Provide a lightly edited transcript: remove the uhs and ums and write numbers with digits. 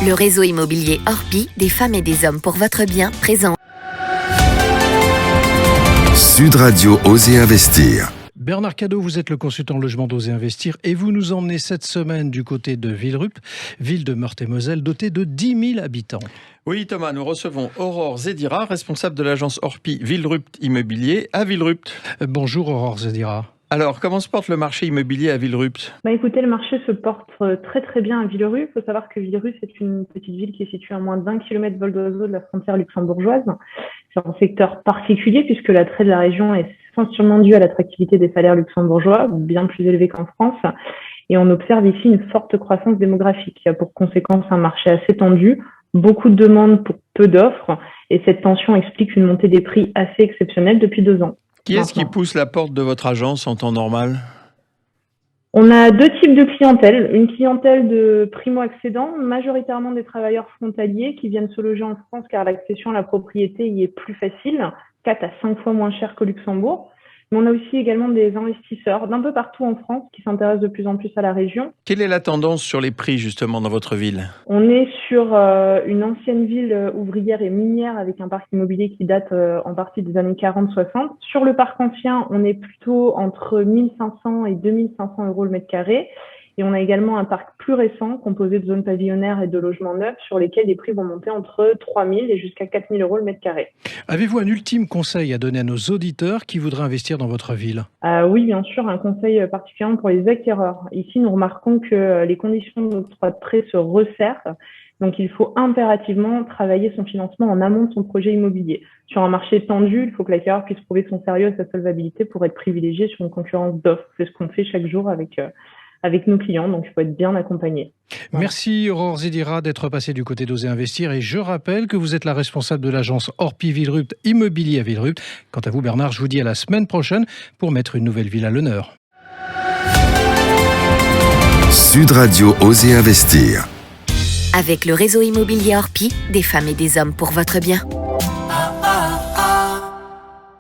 Le réseau immobilier Orpi, des femmes et des hommes pour votre bien, présent. Sud Radio Oser Investir. Bernard Cadot, vous êtes le consultant logement d'Oser Investir et vous nous emmenez cette semaine du côté de Villerupt, ville de Meurthe-et-Moselle dotée de 10 000 habitants. Oui Thomas, nous recevons Aurore Zedira, responsable de l'agence Orpi Villerupt Immobilier à Villerupt. Bonjour Aurore Zedira. Alors, comment se porte le marché immobilier à Villerupt ? Écoutez, le marché se porte très très bien à Villerupt. Il faut savoir que Villerupt, c'est une petite ville qui est située à moins d'1 kilomètre vol d'oiseau de la frontière luxembourgeoise. C'est un secteur particulier puisque l'attrait de la région est essentiellement dû à l'attractivité des salaires luxembourgeois, bien plus élevés qu'en France. Et on observe ici une forte croissance démographique qui a pour conséquence un marché assez tendu, beaucoup de demandes pour peu d'offres. Et cette tension explique une montée des prix assez exceptionnelle depuis 2 ans. Qui est-ce qui pousse la porte de votre agence en temps normal ? On a 2 types de clientèle. Une clientèle de primo-accédants, majoritairement des travailleurs frontaliers qui viennent se loger en France car l'accession à la propriété y est plus facile, 4 à 5 fois moins cher qu'au Luxembourg. Mais on a aussi également des investisseurs d'un peu partout en France qui s'intéressent de plus en plus à la région. Quelle est la tendance sur les prix justement dans votre ville ? On est sur une ancienne ville ouvrière et minière avec un parc immobilier qui date en partie des années 40-60. Sur le parc ancien, on est plutôt entre 1 500 et 2 500 euros le mètre carré. Et on a également un parc plus récent, composé de zones pavillonnaires et de logements neufs, sur lesquels les prix vont monter entre 3 000 et jusqu'à 4 000 euros le mètre carré. Avez-vous un ultime conseil à donner à nos auditeurs qui voudraient investir dans votre ville ? Oui, bien sûr, un conseil particulièrement pour les acquéreurs. Ici, nous remarquons que les conditions d'octroi de prêt se resserrent. Donc, il faut impérativement travailler son financement en amont de son projet immobilier. Sur un marché tendu, il faut que l'acquéreur puisse prouver son sérieux et sa solvabilité pour être privilégié sur une concurrence d'offres. C'est ce qu'on fait chaque jour avec nos clients, donc il faut être bien accompagné. Voilà. Merci Aurore Zedira d'être passée du côté d'Oser Investir et je rappelle que vous êtes la responsable de l'agence Orpi Villerupt Immobilier à Villerupt. Quant à vous Bernard, je vous dis à la semaine prochaine pour mettre une nouvelle ville à l'honneur. Sud Radio Oser Investir. Avec le réseau immobilier Orpi, des femmes et des hommes pour votre bien.